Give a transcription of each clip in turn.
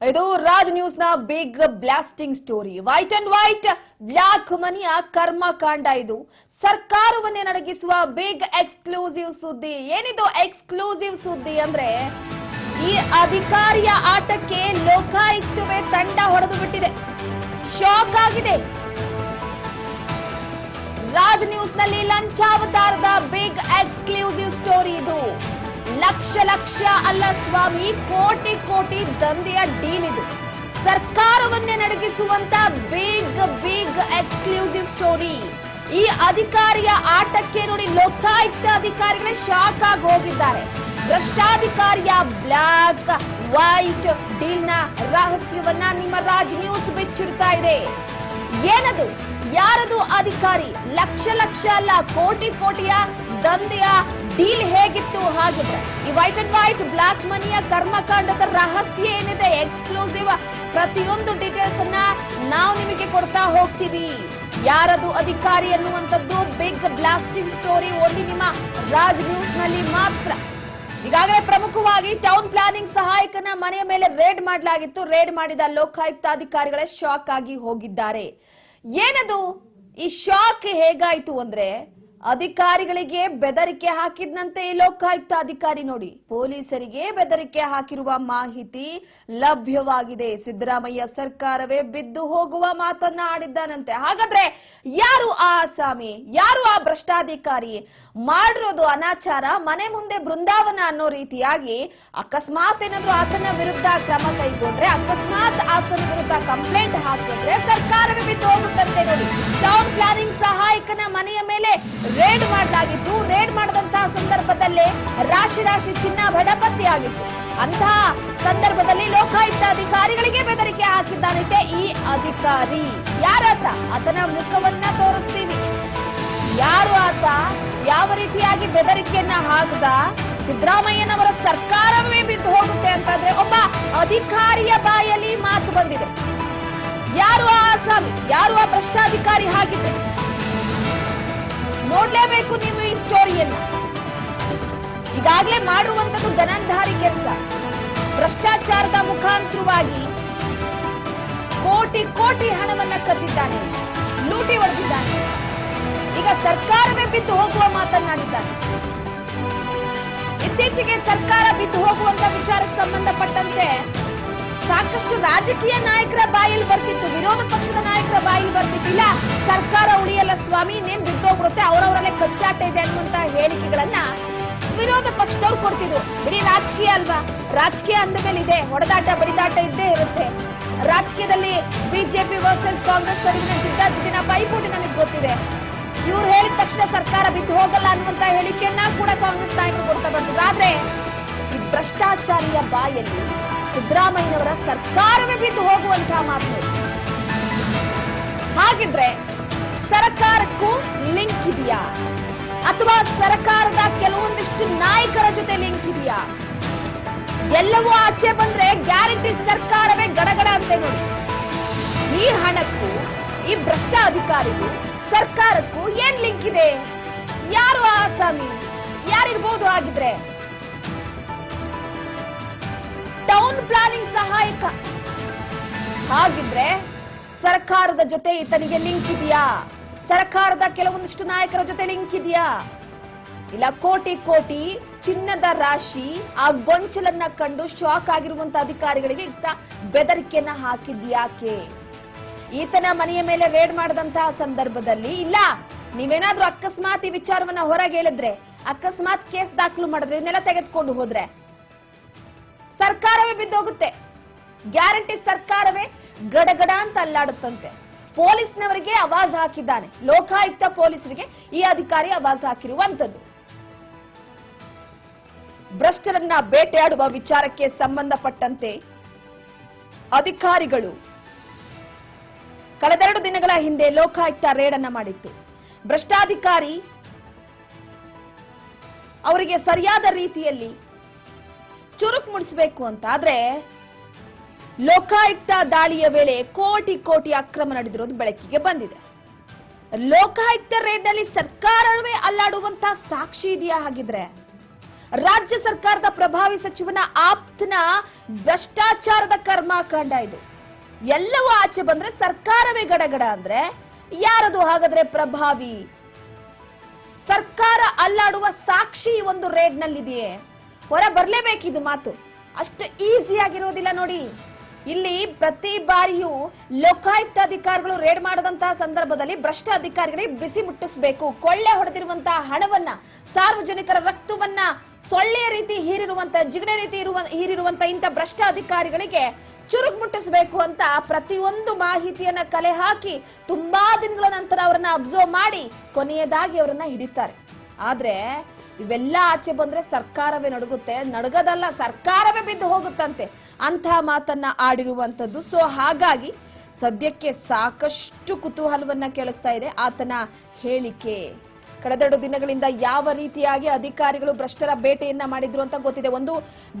ಇದು ರಾಜ್ ನ್ಯೂಸ್ ನ big blasting story. White and white black ಮನಿಯ ಕರ್ಮಕಾಂಡ. ಇದು ಸರ್ಕಾರವನ್ನೇ ನಡಗಿಸುವ ಬಿಗ್ ಎಕ್ಸ್ಕ್ಲೂಸಿವ್ ಸುದ್ದಿ. ಏನಿದು ಎಕ್ಸ್ಕ್ಲೂಸಿವ್ ಸುದ್ದಿ ಅಂದ್ರೆ, ಈ ಅಧಿಕಾರಿಯ ಆಟಕ್ಕೆ ಲೋಕಾಯುಕ್ತವೇ ತಂಡ ಹೊಡೆದು ಬಿಟ್ಟಿದೆ. ಶಾಕ್ ಆಗಿದೆ. ರಾಜ್ ನ್ಯೂಸ್ ನಲ್ಲಿ ಲಂಚಾವತಾರದ ಬಿಗ್ ಎಕ್ಸ್ಕ್ಲೂಸಿವ್ ಸ್ಟೋರಿ ಇದು. ಲಕ್ಷ ಲಕ್ಷ ಅಲ್ಲ ಸ್ವಾಮಿ, ಕೋಟಿ ಕೋಟಿ ದಂಧೆಯ ಡೀಲ್ ಇದು. ಸರ್ಕಾರವನ್ನೇ ನಡಗಿಸುವಂತ ಬಿಗ್ ಎಕ್ಸ್ಕ್ಲೂಸಿವ್ ಸ್ಟೋರಿ. ಈ ಅಧಿಕಾರಿಯ ಆಟಕ್ಕೆ ನೋಡಿ ಲೋಕಾಯುಕ್ತ ಅಧಿಕಾರಿಗಳೇ ಶಾಕ್ ಆಗಿ ಹೋಗಿದ್ದಾರೆ. ಭ್ರಷ್ಟಾಧಿಕಾರಿಯ ಬ್ಲಾಕ್ ವೈಟ್ ಡೀಲ್ ನ ರಹಸ್ಯವನ್ನ ನಿಮ್ಮ ರಾಜ್ ನ್ಯೂಸ್ ಬಿಚ್ಚಿಡ್ತಾ ಇದೆ. ಏನದು? ಯಾರದು ಅಧಿಕಾರಿ? ಲಕ್ಷ ಲಕ್ಷ ಅಲ್ಲ, ಕೋಟಿ ಕೋಟಿಯ ದಂಧೆಯ ಡೀಲ್ ಹೇಗಿತ್ತು? ಹಾಗಿದ್ರೆ ಈ ವೈಟ್ ಅಂಡ್ ವೈಟ್ ಬ್ಲಾಕ್ ಮನಿಯ ಕರ್ಮಕಾಂಡದ ರಹಸ್ಯ ಏನಿದೆ, ಎಕ್ಸ್ಕ್ಲೂಸಿವ್ ಪ್ರತಿಯೊಂದು ಡೀಟೇಲ್ಸ್ ಅನ್ನ ನಾವು ನಿಮಗೆ ಕೊಡ್ತಾ ಹೋಗ್ತೀವಿ. ಯಾರದು ಅಧಿಕಾರಿ ಅನ್ನುವಂಥದ್ದು ಬಿಗ್ ಬ್ಲಾಸ್ಟಿಂಗ್ ಸ್ಟೋರಿ ಓನ್ಲಿ ನಿಮ್ಮ ರಾಜ್ ನ್ಯೂಸ್ ನಲ್ಲಿ ಮಾತ್ರ. ಈಗಾಗಲೇ ಪ್ರಮುಖವಾಗಿ ಟೌನ್ ಪ್ಲಾನಿಂಗ್ ಸಹಾಯಕನ ಮನೆಯ ಮೇಲೆ ರೇಡ್ ಮಾಡಲಾಗಿತ್ತು. ರೇಡ್ ಮಾಡಿದ ಲೋಕಾಯುಕ್ತ ಅಧಿಕಾರಿಗಳೇ ಶಾಕ್ ಆಗಿ ಹೋಗಿದ್ದಾರೆ. ಏನದು? ಈ ಶಾಕ್ ಹೇಗಾಯ್ತು ಅಂದ್ರೆ, ಅಧಿಕಾರಿಗಳಿಗೆ ಬೆದರಿಕೆ ಹಾಕಿದ್ನಂತೆ ಈ ಲೋಕಾಯುಕ್ತ ಅಧಿಕಾರಿ. ನೋಡಿ, ಪೊಲೀಸರಿಗೆ ಬೆದರಿಕೆ ಹಾಕಿರುವ ಮಾಹಿತಿ ಲಭ್ಯವಾಗಿದೆ. ಸಿದ್ದರಾಮಯ್ಯ ಸರ್ಕಾರವೇ ಬಿದ್ದು ಹೋಗುವ ಮಾತನ್ನ ಆಡಿದ್ದಾನಂತೆ. ಹಾಗಾದ್ರೆ ಯಾರು ಆ ಆಸಾಮಿ? ಯಾರು ಆ ಭ್ರಷ್ಟಾಧಿಕಾರಿ? ಮಾಡಿರೋದು ಅನಾಚಾರ, ಮನೆ ಮುಂದೆ ಬೃಂದಾವನ ಅನ್ನೋ ರೀತಿಯಾಗಿ ಅಕಸ್ಮಾತ್ ಏನಾದ್ರು ಆತನ ವಿರುದ್ಧ ಕ್ರಮ ಕೈಗೊಂಡ್ರೆ, ಅಕಸ್ಮಾತ್ ಆತನ ವಿರುದ್ಧ ಕಂಪ್ಲೇಂಟ್ ಹಾಕಿದ್ರೆ ಸರ್ಕಾರವೇ ಬಿದ್ದು ಹೋಗುತ್ತಂತೆ. ನೋಡಿ, ಟೌನ್ ಪ್ಲಾನಿಂಗ್ ಸಹಾಯಕನ ಮನೆಯ ಮೇಲೆ ರೇಡ್ ಮಾಡಲಾಗಿತ್ತು. ರೇಡ್ ಮಾಡಿದಂತಹ ಸಂದರ್ಭದಲ್ಲೇ ರಾಶಿ ರಾಶಿ ಚಿನ್ನ ಬಡಪತ್ತೆಯಾಗಿತ್ತು. ಅಂತಹ ಸಂದರ್ಭದಲ್ಲಿ ಲೋಕಾಯುಕ್ತ ಅಧಿಕಾರಿಗಳಿಗೆ ಬೆದರಿಕೆ ಹಾಕಿದ್ದಾನಂತೆ ಈ ಅಧಿಕಾರಿ. ಯಾರಾತ? ಆತನ ಮುಖವನ್ನ ತೋರಿಸ್ತೀವಿ. ಯಾರು ಆತ? ಯಾವ ರೀತಿಯಾಗಿ ಬೆದರಿಕೆಯನ್ನ ಹಾಕದ? ಸಿದ್ದರಾಮಯ್ಯನವರ ಸರ್ಕಾರವೇ ಬಿದ್ದು ಹೋಗುತ್ತೆ ಅಂತಂದ್ರೆ ಒಬ್ಬ ಅಧಿಕಾರಿಯ ಬಾಯಲ್ಲಿ ಮಾತು ಬಂದಿದೆ. ಯಾರು ಆ ಆಸಾಮಿ? ಯಾರು ಆ ಭ್ರಷ್ಟಾಧಿಕಾರಿ? ಹಾಕಿದೆ ನೋಡ್ಲೇಬೇಕು ನೀವು ಈ ಸ್ಟೋರಿಯನ್ನ. ಈಗಾಗಲೇ ಮಾಡಿರುವಂತದ್ದು ಗನಂಧಾರಿ ಕೆಲಸ. ಭ್ರಷ್ಟಾಚಾರದ ಮುಖಾಂತರವಾಗಿ ಕೋಟಿ ಕೋಟಿ ಹಣವನ್ನ ಕದ್ದಿದ್ದಾನೆ, ಲೂಟಿ ಹೊಡೆದಿದ್ದಾನೆ. ಈಗ ಸರ್ಕಾರವೇ ಬಿದ್ದು ಹೋಗುವ ಮಾತನಾಡಿದ್ದಾನೆ. ಇತ್ತೀಚೆಗೆ ಸರ್ಕಾರ ಬಿದ್ದು ಹೋಗುವಂತ ವಿಚಾರಕ್ಕೆ ಸಂಬಂಧಪಟ್ಟಂತೆ ಸಾಕಷ್ಟು ರಾಜಕೀಯ ನಾಯಕರ ಬಾಯಲ್ಲಿ ಬರ್ತಿತ್ತು, ವಿರೋಧ ಪಕ್ಷದ ನಾಯಕರ ಬಾಯಲ್ಲಿ ಬರ್ತಿತ್ತು. ಇಲ್ಲ, ಸರ್ಕಾರ ಉಳಿಯಲ್ಲ ಸ್ವಾಮಿ, ಇನ್ನೇನ್ ಬಿದ್ದೋಗ್ಬಿಡುತ್ತೆ, ಅವರವರಲ್ಲೇ ಕಚ್ಚಾಟ ಇದೆ ಅನ್ನುವಂತ ಹೇಳಿಕೆಗಳನ್ನ ವಿರೋಧ ಪಕ್ಷದವ್ರು ಕೊಡ್ತಿದ್ರು. ಬಿಡಿ, ರಾಜಕೀಯ ಅಲ್ವಾ, ರಾಜಕೀಯ ಅಂದ ಮೇಲೆ ಇದೆ, ಹೊಡೆದಾಟ ಬಡಿದಾಟ ಇದ್ದೇ ಇರುತ್ತೆ. ರಾಜಕೀಯದಲ್ಲಿ ಬಿಜೆಪಿ ವರ್ಸಸ್ ಕಾಂಗ್ರೆಸ್ ನಡುವಿನ ಜಿದ್ದಾಜಿದ್ದಿನ ಪೈಪೋಟಿ ನಮಗೆ ಗೊತ್ತಿದೆ. ಇವ್ರು ಹೇಳಿದ ತಕ್ಷಣ ಸರ್ಕಾರ ಬಿದ್ದು ಹೋಗಲ್ಲ ಅನ್ನುವಂತ ಹೇಳಿಕೆಯನ್ನ ಕೂಡ ಕಾಂಗ್ರೆಸ್ ನಾಯಕರು ಕೊಡ್ತಾ ಬರ್ತಿದ್ರು. ಆದ್ರೆ ಈ ಭ್ರಷ್ಟಾಚಾರಿಯ ಬಾಯಲ್ಲಿ ಸಿದ್ದರಾಮಯ್ಯನವರ ಸರ್ಕಾರವೇ ಬಿದ್ದು ಹೋಗುವಂತಹ ಮಾತು. ಹಾಗಿದ್ರೆ ಸರ್ಕಾರಕ್ಕೂ ಲಿಂಕ್ ಇದೆಯಾ, ಅಥವಾ ಸರ್ಕಾರದ ಕೆಲವೊಂದಿಷ್ಟು ನಾಯಕರ ಜೊತೆ ಲಿಂಕ್ ಇದೆಯಾ? ಎಲ್ಲವೂ ಆಚೆ ಬಂದ್ರೆ ಗ್ಯಾರಂಟಿ ಸರ್ಕಾರವೇ ಗಡಗಡ ಅಂತೆ. ನೋಡಿ, ಈ ಹಣಕ್ಕೂ ಈ ಭ್ರಷ್ಟ ಅಧಿಕಾರಿಗೂ ಸರ್ಕಾರಕ್ಕೂ ಏನ್ ಲಿಂಕ್ ಇದೆ? ಯಾರು ಆ ಆಸಾಮಿ? ಯಾರಿರ್ಬೋದು? ಆಗಿದ್ರೆ ಟೌನ್ ಪ್ಲಾನಿಂಗ್ ಸಹಾಯಕ. ಹಾಗಿದ್ರೆ ಸರ್ಕಾರದ ಜೊತೆ ಈತನಿಗೆ ಲಿಂಕ್ ಇದೆಯಾ? ಸರ್ಕಾರದ ಕೆಲವೊಂದಿಷ್ಟು ನಾಯಕರ ಜೊತೆ ಲಿಂಕ್ ಇದೆಯಾ? ಇಲ್ಲ, ಕೋಟಿ ಕೋಟಿ ಚಿನ್ನದ ರಾಶಿ ಆ ಗೊಂಚಲನ್ನ ಕಂಡು ಶಾಕ್ ಆಗಿರುವಂತ ಅಧಿಕಾರಿಗಳಿಗೆ ಈತ ಬೆದರಿಕೆಯನ್ನ ಹಾಕಿದ್ಯಾಕೆ? ಈತನ ಮನೆಯ ಮೇಲೆ ರೇಡ್ ಮಾಡಿದಂತಹ ಸಂದರ್ಭದಲ್ಲಿ ಇಲ್ಲ, ನೀವೇನಾದ್ರೂ ಅಕಸ್ಮಾತ್ ಈ ವಿಚಾರವನ್ನ ಹೊರಗೆ ಹೇಳಿದ್ರೆ, ಅಕಸ್ಮಾತ್ ಕೇಸ್ ದಾಖಲು ಮಾಡಿದ್ರೆ, ಇವನ್ನೆಲ್ಲ ತೆಗೆದುಕೊಂಡು ಹೋದ್ರೆ ಸರ್ಕಾರವೇ ಬಿದ್ದೋಗುತ್ತೆ. ಗ್ಯಾರಂಟಿ ಸರ್ಕಾರವೇ ಗಡಗಡ ಅಂತ ಅಲ್ಲಾಡುತ್ತಂತೆ. ಪೊಲೀಸ್ನವರಿಗೆ ಆವಾಜ್ ಹಾಕಿದ್ದಾನೆ, ಲೋಕಾಯುಕ್ತ ಪೊಲೀಸರಿಗೆ ಈ ಅಧಿಕಾರಿ ಆವಾಜ್ ಹಾಕಿರುವಂತದ್ದು. ಭ್ರಷ್ಟರನ್ನ ಬೇಟೆಯಾಡುವ ವಿಚಾರಕ್ಕೆ ಸಂಬಂಧಪಟ್ಟಂತೆ ಅಧಿಕಾರಿಗಳು ಕಳೆದೆರಡು ದಿನಗಳ ಹಿಂದೆ ಲೋಕಾಯುಕ್ತ ರೇಡ್ ಅನ್ನ ಮಾಡಿತ್ತು. ಭ್ರಷ್ಟಾಧಿಕಾರಿ ಅವರಿಗೆ ಸರಿಯಾದ ರೀತಿಯಲ್ಲಿ ಚುರುಕು ಮುಡಿಸಬೇಕು ಅಂತ ಆದ್ರೆ ಲೋಕಾಯುಕ್ತ ದಾಳಿಯ ವೇಳೆ ಕೋಟಿ ಕೋಟಿ ಅಕ್ರಮ ನಡೆದಿರೋದು ಬೆಳಕಿಗೆ ಬಂದಿದೆ. ಲೋಕಾಯುಕ್ತ ರೇಡ್ ನಲ್ಲಿ ಸರ್ಕಾರವೇ ಅಲ್ಲಾಡುವಂತಹ ಸಾಕ್ಷಿ ಇದೆಯಾ? ಹಾಗಿದ್ರೆ ರಾಜ್ಯ ಸರ್ಕಾರದ ಪ್ರಭಾವಿ ಸಚಿವನ ಆಪ್ತನ ಭ್ರಷ್ಟಾಚಾರದ ಕರ್ಮಕಾಂಡ ಇದು. ಎಲ್ಲವೂ ಆಚೆ ಬಂದ್ರೆ ಸರ್ಕಾರವೇ ಗಡಗಡ ಅಂದ್ರೆ ಯಾರದು ಹಾಗಾದ್ರೆ ಪ್ರಭಾವಿ? ಸರ್ಕಾರ ಅಲ್ಲಾಡುವ ಸಾಕ್ಷಿ ಒಂದು ರೇಡ್ ನಲ್ಲಿದೆಯೇ? ಹೊರ ಬರ್ಲೇಬೇಕಿದು ಮಾತು. ಅಷ್ಟು ಈಸಿ ಆಗಿರೋದಿಲ್ಲ ನೋಡಿ. ಇಲ್ಲಿ ಪ್ರತಿ ಬಾರಿಯೂ ಲೋಕಾಯುಕ್ತ ಅಧಿಕಾರಿಗಳು ರೇಡ್ ಮಾಡದಂತಹ ಸಂದರ್ಭದಲ್ಲಿ ಭ್ರಷ್ಟ ಅಧಿಕಾರಿಗಳಿಗೆ ಬಿಸಿ ಮುಟ್ಟಿಸಬೇಕು. ಕೊಳ್ಳೆ ಹೊಡೆದಿರುವಂತಹ ಹಣವನ್ನ, ಸಾರ್ವಜನಿಕರ ರಕ್ತವನ್ನ ಸೊಳ್ಳೆಯ ರೀತಿ ಜಿಗಣೆ ರೀತಿ ಹೀರಿರುವಂತ ಇಂಥ ಭ್ರಷ್ಟ ಅಧಿಕಾರಿಗಳಿಗೆ ಚುರುಕು ಮುಟ್ಟಿಸಬೇಕು ಅಂತ ಪ್ರತಿಯೊಂದು ಮಾಹಿತಿಯನ್ನ ಕಲೆ ಹಾಕಿ ತುಂಬಾ ದಿನಗಳ ನಂತರ ಅವರನ್ನ ಅಬ್ಸರ್ವ್ ಮಾಡಿ ಕೊನೆಯದಾಗಿ ಅವರನ್ನ ಹಿಡಿತಾರೆ. ಆದ್ರೆ ಇವೆಲ್ಲ ಆಚೆ ಬಂದ್ರೆ ಸರ್ಕಾರವೇ ನಡುಗುತ್ತೆ. ನಡುಗದಲ್ಲ, ಸರ್ಕಾರವೇ ಬಿದ್ದು ಹೋಗುತ್ತಂತೆ ಅಂತ ಮಾತನ್ನ ಆಡಿರುವಂತದ್ದು. ಸೊ ಹಾಗಾಗಿ ಸದ್ಯಕ್ಕೆ ಸಾಕಷ್ಟು ಕುತೂಹಲವನ್ನ ಕೇಳಿಸ್ತಾ ಇದೆ ಆತನ ಹೇಳಿಕೆ. ಕಳೆದೆರಡು ದಿನಗಳಿಂದ ಯಾವ ರೀತಿಯಾಗಿ ಅಧಿಕಾರಿಗಳು ಭ್ರಷ್ಟರ ಬೇಟೆಯನ್ನ ಮಾಡಿದ್ರು ಅಂತ ಗೊತ್ತಿದೆ. ಒಂದು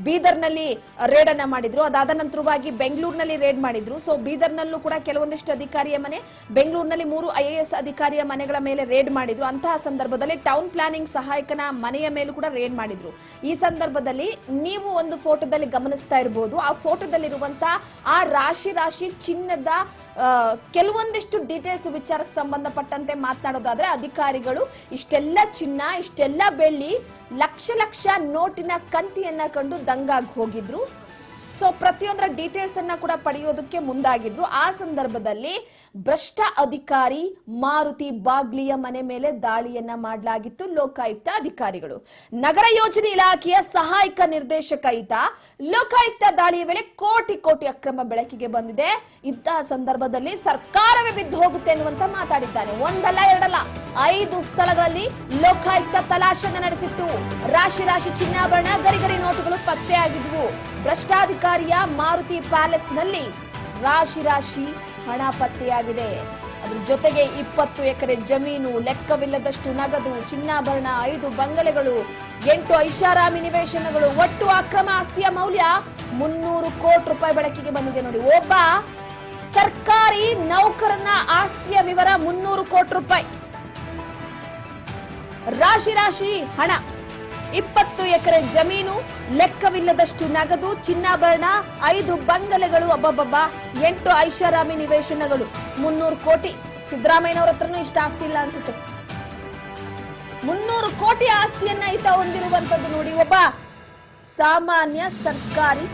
ಬೀದರ್ನಲ್ಲಿ ರೇಡ್ ಅನ್ನ ಮಾಡಿದ್ರು, ಅದಾದ ನಂತರವಾಗಿ ಬೆಂಗಳೂರಿನಲ್ಲಿ ರೇಡ್ ಮಾಡಿದ್ರು. ಸೊ ಬೀದರ್ನಲ್ಲೂ ಕೂಡ ಕೆಲವೊಂದಿಷ್ಟು ಅಧಿಕಾರಿಯ ಮನೆ, ಬೆಂಗಳೂರಿನಲ್ಲಿ 3 IAS ಅಧಿಕಾರಿಯ ಮನೆಗಳ ಮೇಲೆ ರೇಡ್ ಮಾಡಿದ್ರು. ಅಂತಹ ಸಂದರ್ಭದಲ್ಲಿ ಟೌನ್ ಪ್ಲಾನಿಂಗ್ ಸಹಾಯಕನ ಮನೆಯ ಮೇಲೂ ಕೂಡ ರೇಡ್ ಮಾಡಿದ್ರು. ಈ ಸಂದರ್ಭದಲ್ಲಿ ನೀವು ಒಂದು ಫೋಟೋದಲ್ಲಿ ಗಮನಿಸ್ತಾ ಇರಬಹುದು, ಆ ಫೋಟೋದಲ್ಲಿರುವಂತಹ ಆ ರಾಶಿ ಚಿನ್ನದ ಕೆಲವೊಂದಿಷ್ಟು ಡೀಟೇಲ್ಸ್ ವಿಚಾರಕ್ಕೆ ಸಂಬಂಧಪಟ್ಟಂತೆ ಮಾತನಾಡೋದಾದ್ರೆ ಅಧಿಕಾರಿಗಳು ಇಷ್ಟೆಲ್ಲ ಚಿನ್ನ, ಇಷ್ಟೆಲ್ಲ ಬೆಳ್ಳಿ, ಲಕ್ಷ ನೋಟಿನ ಕಂತಿಯನ್ನ ಕಂಡು ದಂಗಾಗಿ ಹೋಗಿದ್ರು. ಸೊ ಪ್ರತಿಯೊಂದರ ಡೀಟೇಲ್ಸ್ ಅನ್ನ ಕೂಡ ಪಡೆಯೋದಕ್ಕೆ ಮುಂದಾಗಿದ್ರು. ಆ ಸಂದರ್ಭದಲ್ಲಿ ಭ್ರಷ್ಟ ಅಧಿಕಾರಿ ಮಾರುತಿ ಬಾಗ್ಲಿಯ ಮನೆ ಮೇಲೆ ದಾಳಿಯನ್ನ ಮಾಡಲಾಗಿತ್ತು. ಲೋಕಾಯುಕ್ತ ಅಧಿಕಾರಿಗಳು, ನಗರ ಯೋಜನೆ ಇಲಾಖೆಯ ಸಹಾಯಕ ನಿರ್ದೇಶಕ ಈತ. ಲೋಕಾಯುಕ್ತ ದಾಳಿಯ ವೇಳೆ ಕೋಟಿ ಅಕ್ರಮ ಬೆಳಕಿಗೆ ಬಂದಿದೆ. ಇಂತಹ ಸಂದರ್ಭದಲ್ಲಿ ಸರ್ಕಾರವೇ ಬಿದ್ದು ಹೋಗುತ್ತೆ ಅನ್ನುವಂತ ಮಾತಾಡಿದ್ದಾನೆ. ಒಂದಲ್ಲ ಎರಡಲ್ಲ 5 ಸ್ಥಳಗಳಲ್ಲಿ ಲೋಕಾಯುಕ್ತ ತಲಾಶನ ನಡೆಸಿತ್ತು. ರಾಶಿ ಚಿನ್ನಾಭರಣ, ಗರಿಗರಿ ನೋಟುಗಳು ಪತ್ತೆಯಾಗಿದ್ವು. ಭ್ರಷ್ಟಾಧಿಕಾರಿಯ ಮಾರುತಿ ಪ್ಯಾಲೇಸ್ ನಲ್ಲಿ ರಾಶಿ ಹಣ ಪತ್ತೆಯಾಗಿದೆ. ಅದ್ರ ಜೊತೆಗೆ 20 ಎಕರೆ ಜಮೀನು, ಲೆಕ್ಕವಿಲ್ಲದಷ್ಟು ನಗದು, ಚಿನ್ನಾಭರಣ, 5 ಬಂಗಲೆಗಳು, 8 ಐಷಾರಾಮಿ ನಿವೇಶನಗಳು, ಒಟ್ಟು ಅಕ್ರಮ ಆಸ್ತಿಯ ಮೌಲ್ಯ 300 ಕೋಟಿ ರೂಪಾಯಿ ಬೆಳಕಿಗೆ ಬಂದಿದೆ ನೋಡಿ. ಒಬ್ಬ ಸರ್ಕಾರಿ ನೌಕರನ ಆಸ್ತಿಯ ವಿವರ 300 ಕೋಟಿ ರೂಪಾಯಿ. ರಾಶಿ ಹಣ, 20 ಎಕರೆ ಜಮೀನು, ಲೆಕ್ಕವಿಲ್ಲದಷ್ಟು ನಗದು, ಚಿನ್ನಾಭರಣ, 5 ಬಂಗಲೆಗಳು, 8 ಐಷಾರಾಮಿ ನಿವೇಶನಗಳು, 300 ಕೋಟಿ. ಸಿದ್ದರಾಮಯ್ಯನವರ ಹತ್ರನೂ ಇಷ್ಟ ಆಸ್ತಿ ಇಲ್ಲ ಅನ್ಸುತ್ತೆ. 300 ಕೋಟಿ ಆಸ್ತಿಯನ್ನ ಈತ ಹೊಂದಿರುವಂತದ್ದು ನೋಡಿ. ಒಬ್ಬ ಸಾಮಾನ್ಯ ಸರ್ಕಾರಿ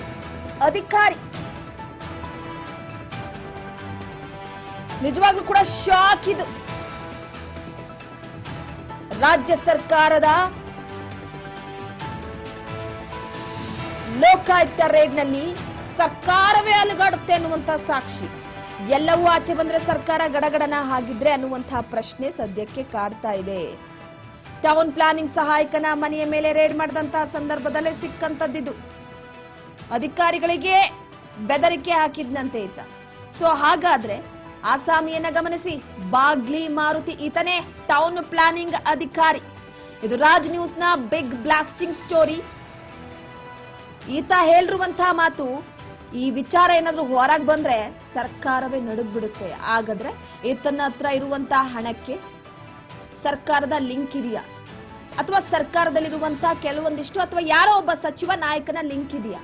ಅಧಿಕಾರಿ. ನಿಜವಾಗ್ಲೂ ಕೂಡ ಶಾಕ್ ಇದು. ರಾಜ್ಯ ಸರ್ಕಾರದ ಲೋಕಾಯುಕ್ತ ರೇಡ್ನಲ್ಲಿ ಸರ್ಕಾರವೇ ಅಲುಗಾಡುತ್ತೆ ಅನ್ನುವಂತ ಸಾಕ್ಷಿ. ಎಲ್ಲವೂ ಆಚೆ ಬಂದ್ರೆ ಸರ್ಕಾರ ಗಡಗಡನ ಹಾಗಿದ್ರೆ ಅನ್ನುವಂತಹ ಪ್ರಶ್ನೆ ಸದ್ಯಕ್ಕೆ ಕಾಡ್ತಾ ಇದೆ. ಟೌನ್ ಪ್ಲಾನಿಂಗ್ ಸಹಾಯಕನ ಮನೆಯ ಮೇಲೆ ರೇಡ್ ಮಾಡಿದಂತಹ ಸಂದರ್ಭದಲ್ಲೇ ಸಿಕ್ಕಂತದ್ದಿದು. ಅಧಿಕಾರಿಗಳಿಗೆ ಬೆದರಿಕೆ ಹಾಕಿದ್ನಂತೆ ಈತ. ಸೊ ಹಾಗಾದ್ರೆ ಆಸಾಮಿಯನ್ನ ಗಮನಿಸಿ, ಬಾಗ್ಲಿ ಮಾರುತಿ ಈತನೇ ಟೌನ್ ಪ್ಲಾನಿಂಗ್ ಅಧಿಕಾರಿ. ಇದು ರಾಜ್ ನ್ಯೂಸ್ ನ ಬಿಗ್ ಬ್ಲಾಸ್ಟಿಂಗ್ ಸ್ಟೋರಿ. ಈತ ಹೇಳಿರುವಂತಹ ಮಾತು, ಈ ವಿಚಾರ ಏನಾದ್ರೂ ಹೊರಗೆ ಬಂದ್ರೆ ಸರ್ಕಾರವೇ ನಡುಗ್ಬಿಡುತ್ತೆ. ಹಾಗಾದ್ರೆ ಈತನ ಹತ್ರ ಇರುವಂತಹ ಹಣಕ್ಕೆ ಸರ್ಕಾರದ ಲಿಂಕ್ ಇದೆಯಾ, ಅಥವಾ ಸರ್ಕಾರದಲ್ಲಿರುವಂತಹ ಕೆಲವೊಂದಿಷ್ಟು ಅಥವಾ ಯಾರೋ ಒಬ್ಬ ಸಚಿವ ನಾಯಕನ ಲಿಂಕ್ ಇದೆಯಾ?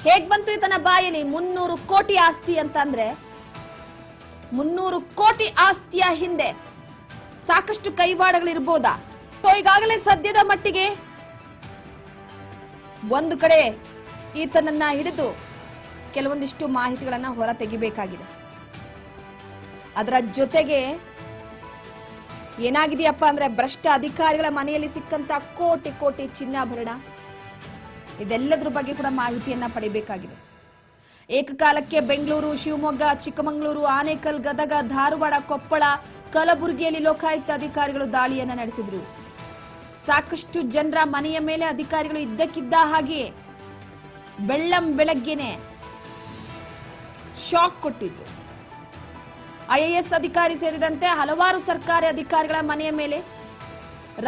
ಹೇಗ್ ಬಂತು ಈತನ ಬಾಯಲ್ಲಿ 300 ಕೋಟಿ ಆಸ್ತಿ ಅಂತ? ಅಂದ್ರೆ 300 ಕೋಟಿ ಆಸ್ತಿಯ ಹಿಂದೆ ಸಾಕಷ್ಟು ಕೈವಾಡಗಳಿರ್ಬೋದಾ? ಈಗಾಗಲೇ ಸದ್ಯದ ಮಟ್ಟಿಗೆ ಒಂದು ಕಡೆ ಈತನನ್ನ ಹಿಡಿದು ಕೆಲವೊಂದಿಷ್ಟು ಮಾಹಿತಿಗಳನ್ನ ಹೊರ ತೆಗಿಬೇಕಾಗಿದೆ. ಅದರ ಜೊತೆಗೆ ಏನಾಗಿದೆಯಪ್ಪ ಅಂದ್ರೆ ಭ್ರಷ್ಟ ಅಧಿಕಾರಿಗಳ ಮನೆಯಲ್ಲಿ ಸಿಕ್ಕಂತ ಕೋಟಿ ಚಿನ್ನಾಭರಣ, ಇದೆಲ್ಲದ್ರ ಬಗ್ಗೆ ಕೂಡ ಮಾಹಿತಿಯನ್ನ ಪಡಿಬೇಕಾಗಿದೆ. ಏಕಕಾಲಕ್ಕೆ ಬೆಂಗಳೂರು, ಶಿವಮೊಗ್ಗ, ಚಿಕ್ಕಮಗಳೂರು, ಆನೇಕಲ್, ಗದಗ, ಧಾರವಾಡ, ಕೊಪ್ಪಳ, ಕಲಬುರಗಿಯಲ್ಲಿ ಲೋಕಾಯುಕ್ತ ಅಧಿಕಾರಿಗಳು ದಾಳಿಯನ್ನ ನಡೆಸಿದ್ರು. ಸಾಕಷ್ಟು ಜನರ ಮನೆಯ ಮೇಲೆ ಅಧಿಕಾರಿಗಳು ಇದ್ದಕ್ಕಿದ್ದ ಹಾಗೆಯೇ ಬೆಳಗ್ಗೆನೆ ಶಾಕ್ ಕೊಟ್ಟಿದ್ರು. IAS ಅಧಿಕಾರಿ ಸೇರಿದಂತೆ ಹಲವಾರು ಸರ್ಕಾರಿ ಅಧಿಕಾರಿಗಳ ಮನೆಯ ಮೇಲೆ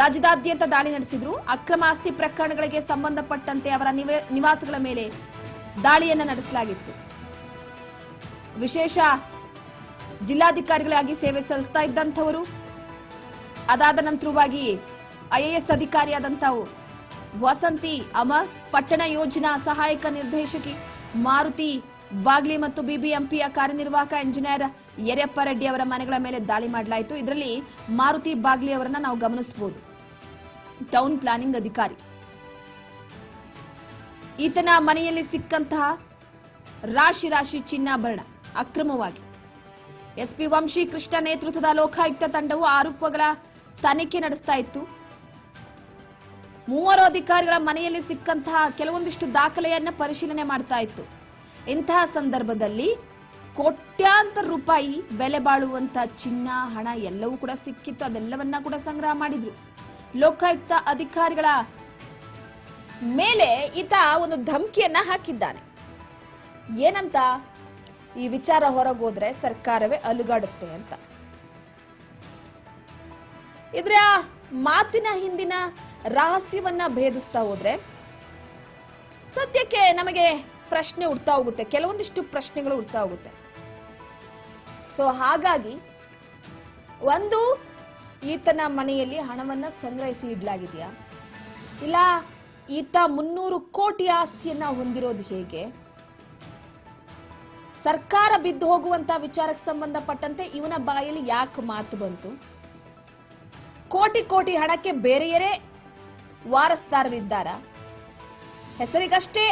ರಾಜ್ಯದಾದ್ಯಂತ ದಾಳಿ ನಡೆಸಿದ್ರು. ಅಕ್ರಮ ಆಸ್ತಿ ಪ್ರಕರಣಗಳಿಗೆ ಸಂಬಂಧಪಟ್ಟಂತೆ ಅವರ ನಿವಾಸಗಳ ಮೇಲೆ ದಾಳಿಯನ್ನ ನಡೆಸಲಾಗಿತ್ತು. ವಿಶೇಷ ಜಿಲ್ಲಾಧಿಕಾರಿಗಳಾಗಿ ಸೇವೆ ಸಲ್ಲಿಸ್ತಾ ಇದ್ದಂಥವರು, ಅದಾದ ನಂತರವಾಗಿ IAS ಅಧಿಕಾರಿಯಾದಂಥವು ವಸಂತಿ ಅಮರ್, ಪಟ್ಟಣ ಯೋಜನಾ ಸಹಾಯಕ ನಿರ್ದೇಶಕಿ ಮಾರುತಿ ಬಾಗ್ಲಿ ಮತ್ತು ಬಿಬಿಎಂಪಿಯ ಕಾರ್ಯನಿರ್ವಾಹಕ ಇಂಜಿನಿಯರ್ ಯರ್ಯಪ್ಪ ರೆಡ್ಡಿ ಅವರ ಮನೆಗಳ ಮೇಲೆ ದಾಳಿ ಮಾಡಲಾಯಿತು. ಇದರಲ್ಲಿ ಮಾರುತಿ ಬಾಗ್ಲಿ ಅವರನ್ನ ನಾವು ಗಮನಿಸಬಹುದು. ಟೌನ್ ಪ್ಲಾನಿಂಗ್ ಅಧಿಕಾರಿ. ಈತನ ಮನೆಯಲ್ಲಿ ಸಿಕ್ಕಂತಹ ರಾಶಿ ರಾಶಿ ಚಿನ್ನಾಭರಣ ಅಕ್ರಮವಾಗಿ. ಎಸ್ಪಿ ವಂಶಿ ಕೃಷ್ಣ ನೇತೃತ್ವದ ಲೋಕಾಯುಕ್ತ ತಂಡವು ಆರೋಪಗಳ ತನಿಖೆ ನಡೆಸ್ತಾ ಇತ್ತು. ಮೂವರು ಅಧಿಕಾರಿಗಳ ಮನೆಯಲ್ಲಿ ಸಿಕ್ಕಂತಹ ಕೆಲವೊಂದಿಷ್ಟು ದಾಖಲೆಯನ್ನ ಪರಿಶೀಲನೆ ಮಾಡ್ತಾ ಇತ್ತು. ಇಂತಹ ಸಂದರ್ಭದಲ್ಲಿ ಕೋಟ್ಯಾಂತರ ರೂಪಾಯಿ ಬೆಲೆ ಬಾಳುವಂತ ಚಿನ್ನ, ಹಣ ಎಲ್ಲವೂ ಕೂಡ ಸಿಕ್ಕಿತ್ತು. ಅದೆಲ್ಲವನ್ನ ಕೂಡ ಸಂಗ್ರಹ ಮಾಡಿದ್ರು. ಲೋಕಾಯುಕ್ತ ಅಧಿಕಾರಿಗಳ ಮೇಲೆ ಈತ ಒಂದು ಧಮಕಿಯನ್ನ ಹಾಕಿದ್ದಾನೆ. ಏನಂತ? ಈ ವಿಚಾರ ಹೊರಗೋದ್ರೆ ಸರ್ಕಾರವೇ ಅಲುಗಾಡುತ್ತೆ ಅಂತ. ಇದ್ರ ಮಾತಿನ ಹಿಂದಿನ ರಹಸ್ಯವನ್ನ ಭೇದಿಸ್ತಾ ಹೋದ್ರೆ ಸದ್ಯಕ್ಕೆ ನಮಗೆ ಪ್ರಶ್ನೆ ಹುಡ್ತಾ ಹೋಗುತ್ತೆ, ಕೆಲವೊಂದಿಷ್ಟು ಪ್ರಶ್ನೆಗಳು ಹುಡ್ತಾ ಹೋಗುತ್ತೆ. ಸೊ ಹಾಗಾಗಿ ಒಂದು, ಈತನ ಮನೆಯಲ್ಲಿ ಹಣವನ್ನ ಸಂಗ್ರಹಿಸಿ ಇಡಲಾಗಿದೆಯಾ, ಇಲ್ಲ ಈತ 300 ಕೋಟಿ ಆಸ್ತಿಯನ್ನ ಹೊಂದಿರೋದು ಹೇಗೆ, ಸರ್ಕಾರ ಬಿದ್ದು ಹೋಗುವಂತ ವಿಚಾರಕ್ಕೆ ಸಂಬಂಧಪಟ್ಟಂತೆ ಇವನ ಬಾಯಲ್ಲಿ ಯಾಕೆ ಮಾತು ಬಂತು, ಕೋಟಿ ಕೋಟಿ ಹಣಕ್ಕೆ ಬೇರೆಯರೇ ವಾರಸ್ದಾರರಿದ್ದಾರ, ಹೆಸರಿಗಷ್ಟೇ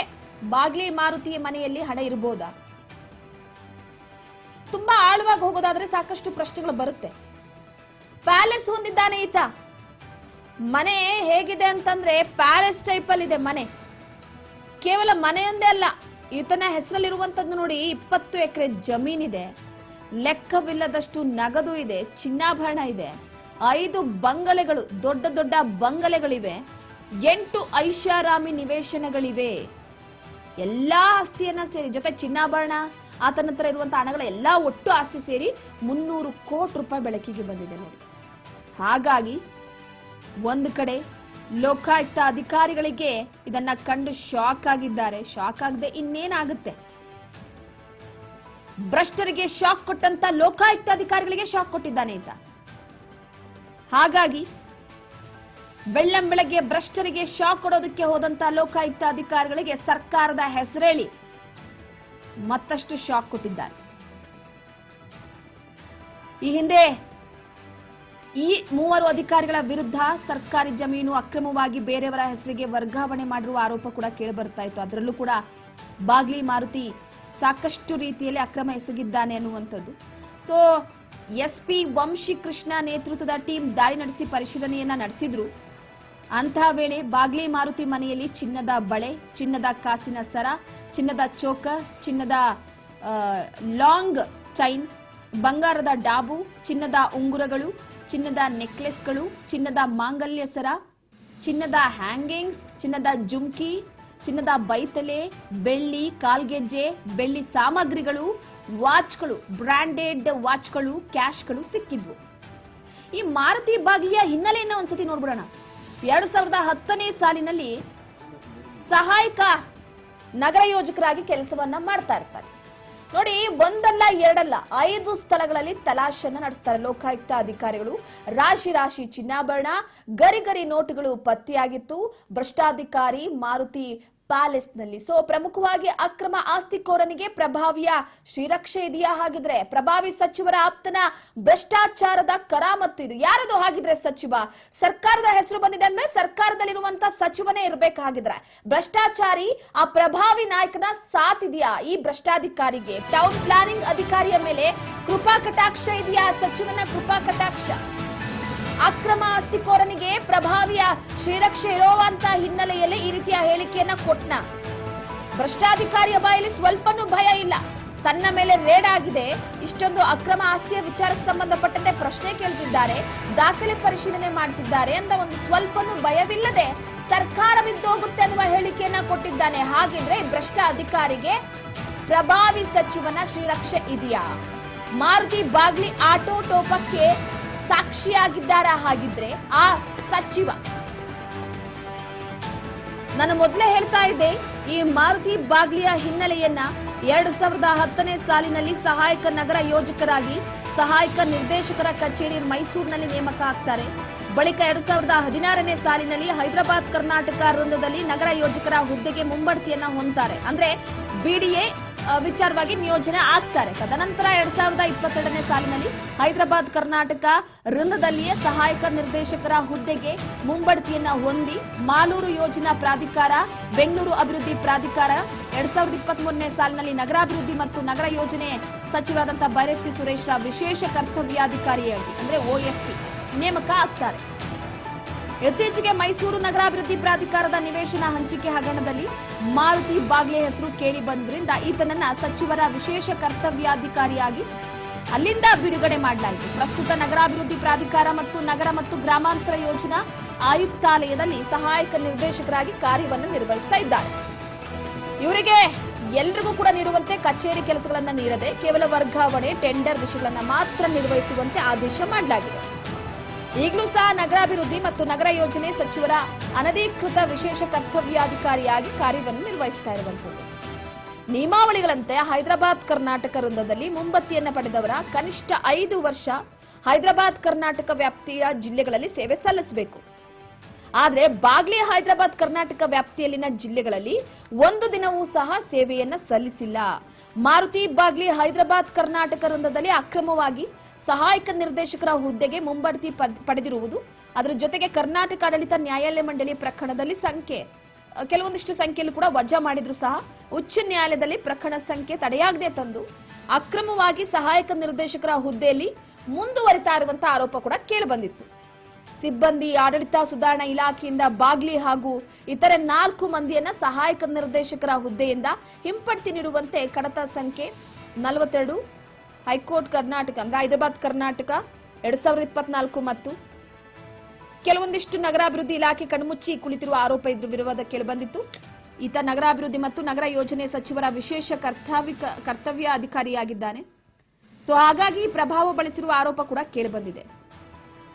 ಬಾಗ್ಲಿ ಮಾರುತಿಯ ಮನೆಯಲ್ಲಿ ಹಣ ಇರಬಹುದಾ? ತುಂಬಾ ಆಳವಾಗಿ ಹೋಗೋದಾದ್ರೆ ಸಾಕಷ್ಟು ಪ್ರಶ್ನೆಗಳು ಬರುತ್ತೆ. ಪ್ಯಾಲೇಸ್ ಹೊಂದಿದ್ದಾನೆ ಈತ. ಮನೆ ಹೇಗಿದೆ ಅಂತಂದ್ರೆ ಪ್ಯಾಲೇಸ್ ಟೈಪ್ ಅಲ್ಲಿ ಇದೆ ಮನೆ. ಕೇವಲ ಮನೆಯೊಂದೇ ಅಲ್ಲ, ಈತನ ಹೆಸರಲ್ಲಿರುವಂತದ್ದು ನೋಡಿ 20 ಎಕರೆ ಜಮೀನಿದೆ, ಲೆಕ್ಕವಿಲ್ಲದಷ್ಟು ನಗದು ಇದೆ, ಚಿನ್ನಾಭರಣ ಇದೆ, 5 ಬಂಗಲೆಗಳು, ದೊಡ್ಡ ದೊಡ್ಡ ಬಂಗಲೆಗಳಿವೆ, 8 ಐಷಾರಾಮಿ ನಿವೇಶನಗಳಿವೆ. ಎಲ್ಲಾ ಆಸ್ತಿಯನ್ನ ಸೇರಿ ಜೊತೆ ಚಿನ್ನಾಭರಣ, ಆತನ ಹತ್ರ ಇರುವಂತಹ ಹಣಗಳ ಎಲ್ಲಾ ಒಟ್ಟು ಆಸ್ತಿ ಸೇರಿ 300 ಕೋಟಿ ರೂಪಾಯಿ ಬೆಳಕಿಗೆ ಬಂದಿದೆ ನೋಡಿ. ಹಾಗಾಗಿ ಒಂದು ಕಡೆ ಲೋಕಾಯುಕ್ತ ಅಧಿಕಾರಿಗಳಿಗೆ ಇದನ್ನ ಕಂಡು ಶಾಕ್ ಆಗಿದ್ದಾರೆ. ಶಾಕ್ ಆಗದೆ ಇನ್ನೇನಾಗುತ್ತೆ? ಭ್ರಷ್ಟರಿಗೆ ಶಾಕ್ ಕೊಟ್ಟಂತ ಲೋಕಾಯುಕ್ತ ಅಧಿಕಾರಿಗಳಿಗೆ ಶಾಕ್ ಕೊಟ್ಟಿದ್ದಾನೆ ಈತ. ಹಾಗಾಗಿ ಬೆಳ್ಳಂಬೆಳಗ್ಗೆ ಭ್ರಷ್ಟರಿಗೆ ಶಾಕ್ ಕೊಡೋದಕ್ಕೆ ಹೋದಂತ ಲೋಕಾಯುಕ್ತ ಅಧಿಕಾರಿಗಳಿಗೆ ಸರ್ಕಾರದ ಹೆಸರೇಳಿ ಮತ್ತಷ್ಟು ಶಾಕ್ ಕೊಟ್ಟಿದ್ದಾರೆ. ಈ ಹಿಂದೆ ಈ 3 ಅಧಿಕಾರಿಗಳ ವಿರುದ್ಧ ಸರ್ಕಾರಿ ಜಮೀನು ಅಕ್ರಮವಾಗಿ ಬೇರೆಯವರ ಹೆಸರಿಗೆ ವರ್ಗಾವಣೆ ಮಾಡಿರುವ ಆರೋಪ ಕೂಡ ಕೇಳಿಬರ್ತಾ ಇತ್ತು. ಅದರಲ್ಲೂ ಕೂಡ ಬಾಗ್ಲಿ ಮಾರುತಿ ಸಾಕಷ್ಟು ರೀತಿಯಲ್ಲಿ ಅಕ್ರಮ ಎಸಗಿದ್ದಾನೆ ಅನ್ನುವಂಥದ್ದು. ಸೊ ಎಸ್ಪಿ ವಂಶಿ ಕೃಷ್ಣ ನೇತೃತ್ವದ ಟೀಮ್ ದಾಳಿ ನಡೆಸಿ ಪರಿಶೀಲನೆಯನ್ನ ನಡೆಸಿದ್ರು. ಅಂತಹ ವೇಳೆ ಬಾಗ್ಲಿ ಮಾರುತಿ ಮನೆಯಲ್ಲಿ ಚಿನ್ನದ ಬಳೆ, ಚಿನ್ನದ ಕಾಸಿನ ಸರ, ಚಿನ್ನದ ಚೋಕರ್, ಚಿನ್ನದ ಲಾಂಗ್ ಚೈನ್, ಬಂಗಾರದ ಡಾಬು, ಚಿನ್ನದ ಉಂಗುರಗಳು, ಚಿನ್ನದ ನೆಕ್ಲೆಸ್ಗಳು, ಚಿನ್ನದ ಮಾಂಗಲ್ಯ ಸರ, ಚಿನ್ನದ ಹ್ಯಾಂಗಿಂಗ್ಸ್, ಚಿನ್ನದ ಜುಮ್ಕಿ, ಚಿನ್ನದ ಬೈತಲೆ, ಬೆಳ್ಳಿ ಕಾಲ್ಗೆಜ್ಜೆ, ಬೆಳ್ಳಿ ಸಾಮಗ್ರಿಗಳು, ವಾಚ್ಗಳು, ಬ್ರಾಂಡೆಡ್ ವಾಚ್ಗಳು, ಕ್ಯಾಶ್ಗಳು ಸಿಕ್ಕಿದ್ವು. ಈ ಮಾರುತಿ ಬಾಗ್ಲಿಯ ಹಿನ್ನೆಲೆಯನ್ನ ಒಂದ್ಸತಿ ನೋಡ್ಬಿಡೋಣ. 2010ನೇ ಸಾಲಿನಲ್ಲಿ ಸಹಾಯಕ ನಗರ ಯೋಜಕರಾಗಿ ಕೆಲಸವನ್ನ ಮಾಡ್ತಾ ಇರ್ತಾರೆ ನೋಡಿ. ಒಂದಲ್ಲ ಎರಡಲ್ಲ 5 ಸ್ಥಳಗಳಲ್ಲಿ ತಲಾಶನ್ನ ನಡೆಸ್ತಾರೆ ಲೋಕಾಯುಕ್ತ ಅಧಿಕಾರಿಗಳು. ರಾಶಿ ರಾಶಿ ಚಿನ್ನಾಭರಣ, ಗರಿ ನೋಟುಗಳು ಪತ್ತೆಯಾಗಿತ್ತು ಭ್ರಷ್ಟಾಧಿಕಾರಿ ಮಾರುತಿ ಪ್ಯಾಲೇಸ್ನಲ್ಲಿ. ಸೊ ಪ್ರಮುಖವಾಗಿ ಅಕ್ರಮ ಆಸ್ತಿಕೋರನಿಗೆ ಪ್ರಭಾವಿಯ ಶ್ರೀರಕ್ಷೆ ಇದೆಯಾ? ಹಾಗಿದ್ರೆ ಪ್ರಭಾವಿ ಸಚಿವರ ಆಪ್ತನ ಭ್ರಷ್ಟಾಚಾರದ ಕರಾಮತ್ತು ಇದು. ಯಾರದು ಹಾಗಿದ್ರೆ ಸಚಿವ? ಸರ್ಕಾರದ ಹೆಸರು ಬಂದಿದೆ ಅಂದ್ರೆ ಸರ್ಕಾರದಲ್ಲಿರುವಂತ ಸಚಿವನೇ ಇರಬೇಕಾಗಿದ್ರೆ ಭ್ರಷ್ಟಾಚಾರಿ ಆ ಪ್ರಭಾವಿ ನಾಯಕನ ಸಾಥ್ ಇದೆಯಾ ಈ ಭ್ರಷ್ಟಾಧಿಕಾರಿಗೆ? ಟೌನ್ ಪ್ಲಾನಿಂಗ್ ಅಧಿಕಾರಿಯ ಮೇಲೆ ಕೃಪಾ ಕಟಾಕ್ಷ ಇದೆಯಾ? ಸಚಿವನ ಕೃಪಾ ಕಟಾಕ್ಷ. ಅಕ್ರಮ ಆಸ್ತಿಕೋರನಿಗೆ ಪ್ರಭಾವಿಯ ಶ್ರೀರಕ್ಷೆ ಇರುವಂತ ಹಿನ್ನೆಲೆಯಲ್ಲಿ ಈ ರೀತಿಯ ಹೇಳಿಕೆಯನ್ನ ಕೊಟ್ನ. ಭ್ರಷ್ಟಾಧಿಕಾರಿಯ ಬಾಯಲ್ಲಿ ಸ್ವಲ್ಪನೂ ಭಯ ಇಲ್ಲ. ತನ್ನ ಮೇಲೆ ರೇಡ್ ಆಗಿದೆ, ಇಷ್ಟೊಂದು ಅಕ್ರಮ ಆಸ್ತಿಯ ವಿಚಾರಕ್ಕೆ ಸಂಬಂಧಪಟ್ಟಂತೆ ಪ್ರಶ್ನೆ ಕೇಳ್ತಿದ್ದಾರೆ, ದಾಖಲೆ ಪರಿಶೀಲನೆ ಮಾಡ್ತಿದ್ದಾರೆ ಅಂತ ಒಂದು ಸ್ವಲ್ಪನೂ ಭಯವಿಲ್ಲದೆ ಸರ್ಕಾರ ಬಿದ್ದೋಗುತ್ತೆ ಅನ್ನುವ ಹೇಳಿಕೆಯನ್ನ ಕೊಟ್ಟಿದ್ದಾನೆ. ಹಾಗಿದ್ರೆ ಭ್ರಷ್ಟ ಅಧಿಕಾರಿಗೆ ಪ್ರಭಾವಿ ಸಚಿವನ ಶ್ರೀರಕ್ಷೆ ಇದೆಯಾ? ಮಾರುತಿ ಬಾಗ್ಲಿ ಆಟೋ ಟೋಪಕ್ಕೆ ಸಾಕ್ಷಿಯಾಗಿದ್ದಾರಾ? ಹಾಗಿದ್ರೆ ಆ ಸಚಿವ, ನಾನು ಮೊದಲೇ ಹೇಳ್ತಾ ಇದ್ದೆ, ಈ ಮಾರುತಿ ಬಾಗ್ಲಿಯ ಹಿನ್ನೆಲೆಯನ್ನ 2010ನೇ ಸಾಲಿನಲ್ಲಿ ಸಹಾಯಕ ನಗರ ಯೋಜಕರಾಗಿ ಸಹಾಯಕ ನಿರ್ದೇಶಕರ ಕಚೇರಿ ಮೈಸೂರಿನಲ್ಲಿ ನೇಮಕ ಆಗ್ತಾರೆ. ಬಳಿಕ 2016ನೇ ಸಾಲಿನಲ್ಲಿ ಹೈದರಾಬಾದ್ ಕರ್ನಾಟಕ ವೃಂದದಲ್ಲಿ ನಗರ ಯೋಜಕರ ಹುದ್ದೆಗೆ ಮುಂಬಡ್ತಿಯನ್ನ ಹೊಂದ್ತಾರೆ. ಅಂದ್ರೆ ಬಿಡಿಎ ವಿಚಾರವಾಗಿ ನಿಯೋಜನೆ ಆಗ್ತಾರೆ. ತದನಂತರ 2022ನೇ ಸಾಲಿನಲ್ಲಿ ಹೈದರಾಬಾದ್ ಕರ್ನಾಟಕ ವೃಂದದಲ್ಲಿಯೇ ಸಹಾಯಕ ನಿರ್ದೇಶಕರ ಹುದ್ದೆಗೆ ಮುಂಬಡ್ತಿಯನ್ನ ಹೊಂದಿ ಮಾಲೂರು ಯೋಜನಾ ಪ್ರಾಧಿಕಾರ, ಬೆಂಗಳೂರು ಅಭಿವೃದ್ಧಿ ಪ್ರಾಧಿಕಾರ 2023ನೇ ಸಾಲಿನಲ್ಲಿ ನಗರಾಭಿವೃದ್ಧಿ ಮತ್ತು ನಗರ ಯೋಜನೆ ಸಚಿವರಾದಂತಹ ಬೈರತಿ ಸುರೇಶ್ರ ವಿಶೇಷ ಕರ್ತವ್ಯಾಧಿಕಾರಿಯಾಗಿ ಅಂದ್ರೆ OST ನೇಮಕ ಆಗ್ತಾರೆ. ಇತ್ತೀಚೆಗೆ ಮೈಸೂರು ನಗರಾಭಿವೃದ್ಧಿ ಪ್ರಾಧಿಕಾರದ ನಿವೇಶನ ಹಂಚಿಕೆ ಹಗರಣದಲ್ಲಿ ಮಾರುತಿ ಬಾಗ್ಲೆ ಹೆಸರು ಕೇಳಿ ಬಂದ್ರಿಂದ ಈತನನ್ನ ಸಚಿವರ ವಿಶೇಷ ಕರ್ತವ್ಯಾಧಿಕಾರಿಯಾಗಿ ಅಲ್ಲಿಂದ ಬಿಡುಗಡೆ ಮಾಡಲಾಯಿತು. ಪ್ರಸ್ತುತ ನಗರಾಭಿವೃದ್ಧಿ ಪ್ರಾಧಿಕಾರ ಮತ್ತು ನಗರ ಮತ್ತು ಗ್ರಾಮಾಂತರ ಯೋಜನಾ ಆಯುಕ್ತಾಲಯದಲ್ಲಿ ಸಹಾಯಕ ನಿರ್ದೇಶಕರಾಗಿ ಕಾರ್ಯವನ್ನು ನಿರ್ವಹಿಸ್ತಾ ಇದ್ದಾರೆ. ಇವರಿಗೆ ಎಲ್ರಿಗೂ ಕೂಡ ನೀಡುವಂತೆ ಕಚೇರಿ ಕೆಲಸಗಳನ್ನ ನೀಡದೆ ಕೇವಲ ವರ್ಗಾವಣೆ, ಟೆಂಡರ್ ವಿಷಯಗಳನ್ನ ಮಾತ್ರ ನಿರ್ವಹಿಸುವಂತೆ ಆದೇಶ ಮಾಡಲಾಗಿದೆ. ಈಗಲೂ ಸಹ ನಗರಾಭಿವೃದ್ಧಿ ಮತ್ತು ನಗರ ಯೋಜನೆ ಸಚಿವರ ಅನಧಿಕೃತ ವಿಶೇಷ ಕರ್ತವ್ಯಾಧಿಕಾರಿಯಾಗಿ ಕಾರ್ಯವನ್ನು ನಿರ್ವಹಿಸ್ತಾ ಇರುವಂತದ್ದು. ನಿಯಮಾವಳಿಗಳಂತೆ ಹೈದರಾಬಾದ್ ಕರ್ನಾಟಕ ವೃಂದದಲ್ಲಿ ಮುಂಬತ್ತಿಯನ್ನ ಪಡೆದವರ ಕನಿಷ್ಠ 5 ವರ್ಷ ಹೈದರಾಬಾದ್ ಕರ್ನಾಟಕ ವ್ಯಾಪ್ತಿಯ ಜಿಲ್ಲೆಗಳಲ್ಲಿ ಸೇವೆ ಸಲ್ಲಿಸಬೇಕು. ಆದ್ರೆ ಬಾಗ್ಲಿ ಹೈದರಾಬಾದ್ ಕರ್ನಾಟಕ ವ್ಯಾಪ್ತಿಯಲ್ಲಿನ ಜಿಲ್ಲೆಗಳಲ್ಲಿ 1 ದಿನವೂ ಸಹ ಸೇವೆಯನ್ನ ಸಲ್ಲಿಸಿಲ್ಲ. ಮಾರುತಿ ಬಾಗ್ಲಿ ಹೈದರಾಬಾದ್ ಕರ್ನಾಟಕ ವೃಂದದಲ್ಲಿ ಅಕ್ರಮವಾಗಿ ಸಹಾಯಕ ನಿರ್ದೇಶಕರ ಹುದ್ದೆಗೆ ಮುಂಬಡ್ತಿ ಪಡೆದಿರುವುದು, ಅದರ ಜೊತೆಗೆ ಕರ್ನಾಟಕ ಆಡಳಿತ ನ್ಯಾಯಾಲಯ ಮಂಡಳಿ ಪ್ರಕರಣದಲ್ಲಿ ಕೆಲವೊಂದಿಷ್ಟು ಸಂಖ್ಯೆಯಲ್ಲಿ ಕೂಡ ವಜಾ ಮಾಡಿದ್ರು ಸಹ ಉಚ್ಚ ನ್ಯಾಯಾಲಯದಲ್ಲಿ ಪ್ರಕರಣ ಸಂಖ್ಯೆ ತಡೆಯಾಗದೆ ತಂದು ಅಕ್ರಮವಾಗಿ ಸಹಾಯಕ ನಿರ್ದೇಶಕರ ಹುದ್ದೆಯಲ್ಲಿ ಮುಂದುವರಿತಾ ಇರುವಂತಹ ಆರೋಪ ಕೂಡ ಕೇಳಿಬಂದಿತ್ತು. ಸಿಬ್ಬಂದಿ ಆಡಳಿತ ಸುಧಾರಣಾ ಇಲಾಖೆಯಿಂದ ಬಾಗ್ಲಿ ಹಾಗೂ ಇತರೆ 4 ಮಂದಿಯನ್ನ ಸಹಾಯಕ ನಿರ್ದೇಶಕರ ಹುದ್ದೆಯಿಂದ ಹಿಂಪಡ್ತಿ ನೀಡುವಂತೆ ಕಡತ ಸಂಖ್ಯೆ 42 ಹೈಕೋರ್ಟ್ ಕರ್ನಾಟಕ ಅಂದ್ರೆ ಹೈದರಾಬಾದ್ ಕರ್ನಾಟಕ 2024 ಮತ್ತು ಕೆಲವೊಂದಿಷ್ಟು ನಗರಾಭಿವೃದ್ಧಿ ಇಲಾಖೆ ಕಣ್ಮುಚ್ಚಿ ಕುಳಿತಿರುವ ಆರೋಪ ಇದ್ರ ವಿರೋಧ ಕೇಳಿಬಂದಿತ್ತು. ಈತ ನಗರಾಭಿವೃದ್ಧಿ ಮತ್ತು ನಗರ ಯೋಜನೆ ಸಚಿವರ ವಿಶೇಷ ಕರ್ತವ್ಯ ಅಧಿಕಾರಿಯಾಗಿದ್ದಾನೆ. ಸೊ ಹಾಗಾಗಿ ಪ್ರಭಾವ ಬಳಸಿರುವ ಆರೋಪ ಕೂಡ ಕೇಳಿಬಂದಿದೆ.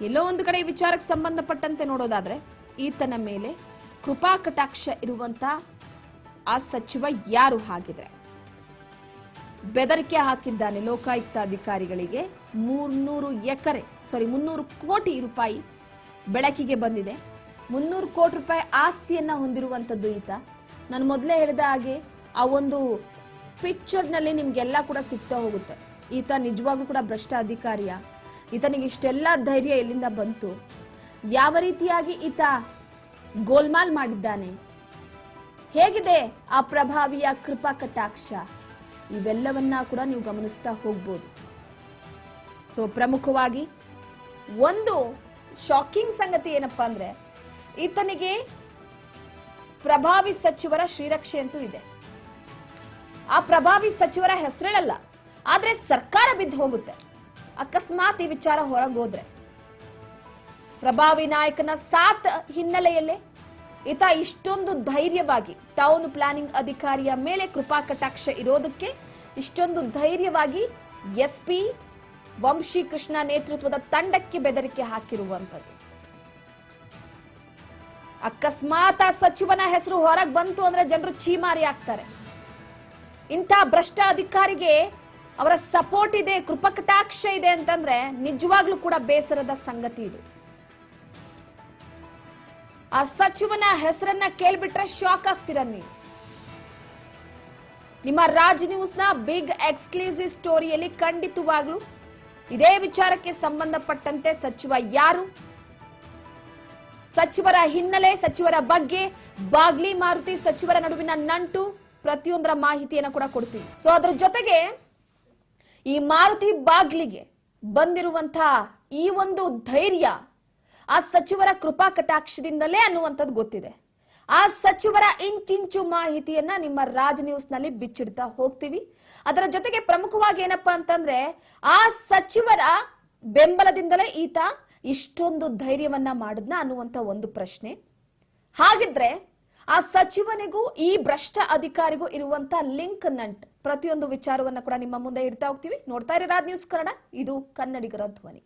ಎಲ್ಲೋ ಒಂದು ಕಡೆ ಈ ವಿಚಾರಕ್ಕೆ ಸಂಬಂಧಪಟ್ಟಂತೆ ನೋಡೋದಾದ್ರೆ ಈತನ ಮೇಲೆ ಕೃಪಾ ಕಟಾಕ್ಷ ಇರುವಂತ ಆ ಸಚಿವ ಯಾರು ಹಾಗಿದ್ರೆ ಬೆದರಿಕೆ ಹಾಕಿದ್ದಾನೆ ಲೋಕಾಯುಕ್ತ ಅಧಿಕಾರಿಗಳಿಗೆ. 300 ಕೋಟಿ ರೂಪಾಯಿ ಬೆಳಕಿಗೆ ಬಂದಿದೆ. 300 ಕೋಟಿ ರೂಪಾಯಿ ಆಸ್ತಿಯನ್ನ ಹೊಂದಿರುವಂತದ್ದು ಈತ. ನಾನು ಮೊದಲೇ ಹೇಳಿದ ಹಾಗೆ ಆ ಒಂದು ಪಿಕ್ಚರ್ನಲ್ಲಿ ನಿಮ್ಗೆಲ್ಲ ಕೂಡ ಸಿಗ್ತಾ ಹೋಗುತ್ತೆ. ಈತ ನಿಜವಾಗ್ಲೂ ಕೂಡ ಭ್ರಷ್ಟ ಅಧಿಕಾರಿಯ? ಈತನಿಗೆ ಇಷ್ಟೆಲ್ಲ ಧೈರ್ಯ ಎಲ್ಲಿಂದ ಬಂತು? ಯಾವ ರೀತಿಯಾಗಿ ಈತ ಗೋಲ್ಮಾಲ್ ಮಾಡಿದ್ದಾನೆ? ಹೇಗಿದೆ ಆ ಪ್ರಭಾವಿಯ ಕೃಪಾ ಕಟಾಕ್ಷ? ಇವೆಲ್ಲವನ್ನ ಕೂಡ ನೀವು ಗಮನಿಸ್ತಾ ಹೋಗ್ಬೋದು. ಸೊ ಪ್ರಮುಖವಾಗಿ ಒಂದು ಶಾಕಿಂಗ್ ಸಂಗತಿ ಏನಪ್ಪಾ ಅಂದ್ರೆ ಈತನಿಗೆ ಪ್ರಭಾವಿ ಸಚಿವರ ಶ್ರೀರಕ್ಷೆ ಅಂತೂ ಇದೆ. ಆ ಪ್ರಭಾವಿ ಸಚಿವರ ಹೆಸರೇಳಲ್ಲ, ಆದ್ರೆ ಸರ್ಕಾರ ಬಿದ್ದು ಹೋಗುತ್ತೆ ಅಕಸ್ಮಾತ್ ಈ ವಿಚಾರ ಹೊರಗೋದ್ರೆ. ಪ್ರಭಾವಿ ನಾಯಕನ ಸಾಥ್ ಹಿನ್ನೆಲೆಯಲ್ಲೇ ಈತ ಇಷ್ಟೊಂದು ಧೈರ್ಯವಾಗಿ ಟೌನ್ ಪ್ಲಾನಿಂಗ್ ಅಧಿಕಾರಿಯ ಮೇಲೆ ಕೃಪಾ ಕಟಾಕ್ಷ ಇರೋದಕ್ಕೆ ಇಷ್ಟೊಂದು ಧೈರ್ಯವಾಗಿ SP ವಂಶಿ ಕೃಷ್ಣ ನೇತೃತ್ವದ ತಂಡಕ್ಕೆ ಬೆದರಿಕೆ ಹಾಕಿರುವಂತದ್ದು. ಅಕಸ್ಮಾತ್ ಆ ಸಚಿವನ ಹೆಸರು ಹೊರಗೆ ಬಂತು ಅಂದ್ರೆ ಜನರು ಚೀಮಾರಿ ಆಗ್ತಾರೆ. ಇಂಥ ಭ್ರಷ್ಟ ಅಧಿಕಾರಿಗೆ ಅವರ ಸಪೋರ್ಟ್ ಇದೆ, ಕೃಪಾ ಕಟಾಕ್ಷ ಇದೆ ಅಂತಂದ್ರೆ ನಿಜವಾಗ್ಲೂ ಕೂಡ ಬೇಸರದ ಸಂಗತಿ ಇದು. ಆ ಸಚಿವನ ಹೆಸರನ್ನ ಕೇಳ್ಬಿಟ್ರೆ ಶಾಕ್ ಆಗ್ತೀರ ನೀವು. ನಿಮ್ಮ ರಾಜ್ ನ್ಯೂಸ್ನ ಬಿಗ್ ಎಕ್ಸ್ಕ್ಲೂಸಿವ್ ಸ್ಟೋರಿಯಲ್ಲಿ ಖಂಡಿತವಾಗ್ಲೂ ಇದೇ ವಿಚಾರಕ್ಕೆ ಸಂಬಂಧಪಟ್ಟಂತೆ ಸಚಿವ ಯಾರು, ಸಚಿವರ ಹಿನ್ನೆಲೆ, ಸಚಿವರ ಬಗ್ಗೆ, ಬಾಗ್ಲಿ ಮಾರುತಿ ಸಚಿವರ ನಡುವಿನ ನಂಟು ಪ್ರತಿಯೊಂದರ ಮಾಹಿತಿಯನ್ನು ಕೂಡ ಕೊಡ್ತೀವಿ. ಸೊ ಅದ್ರ ಜೊತೆಗೆ ಈ ಮಾರುತಿ ಬಾಗ್ಲಿಗೆ ಬಂದಿರುವಂತಹ ಈ ಒಂದು ಧೈರ್ಯ ಆ ಸಚಿವರ ಕೃಪಾ ಕಟಾಕ್ಷದಿಂದಲೇ ಅನ್ನುವಂಥದ್ದು ಗೊತ್ತಿದೆ. ಆ ಸಚಿವರ ಇಂಚಿಂಚು ಮಾಹಿತಿಯನ್ನ ನಿಮ್ಮ ರಾಜ್ ನ್ಯೂಸ್ ನಲ್ಲಿ ಬಿಚ್ಚಿಡ್ತಾ ಹೋಗ್ತೀವಿ. ಅದರ ಜೊತೆಗೆ ಪ್ರಮುಖವಾಗಿ ಏನಪ್ಪಾ ಅಂತಂದ್ರೆ ಆ ಸಚಿವರ ಬೆಂಬಲದಿಂದಲೇ ಈತ ಇಷ್ಟೊಂದು ಧೈರ್ಯವನ್ನ ಮಾಡಿದ್ನ ಅನ್ನುವಂತ ಒಂದು ಪ್ರಶ್ನೆ. ಹಾಗಿದ್ರೆ ಆ ಸಚಿವನಿಗೂ ಈ ಭ್ರಷ್ಟ ಅಧಿಕಾರಿಗೂ ಇರುವಂತ ಲಿಂಕ್ ನಂಟ್ ಪ್ರತಿಯೊಂದು ವಿಚಾರವನ್ನ ಕೂಡ ನಿಮ್ಮ ಮುಂದೆ ಇಡ್ತಾ ಹೋಗ್ತೀವಿ. ನೋಡ್ತಾ ಇರಿ ರಾಜ್ ನ್ಯೂಸ್ ಕನ್ನಡ, ಇದು ಕನ್ನಡಿಗರ ಧ್ವನಿ.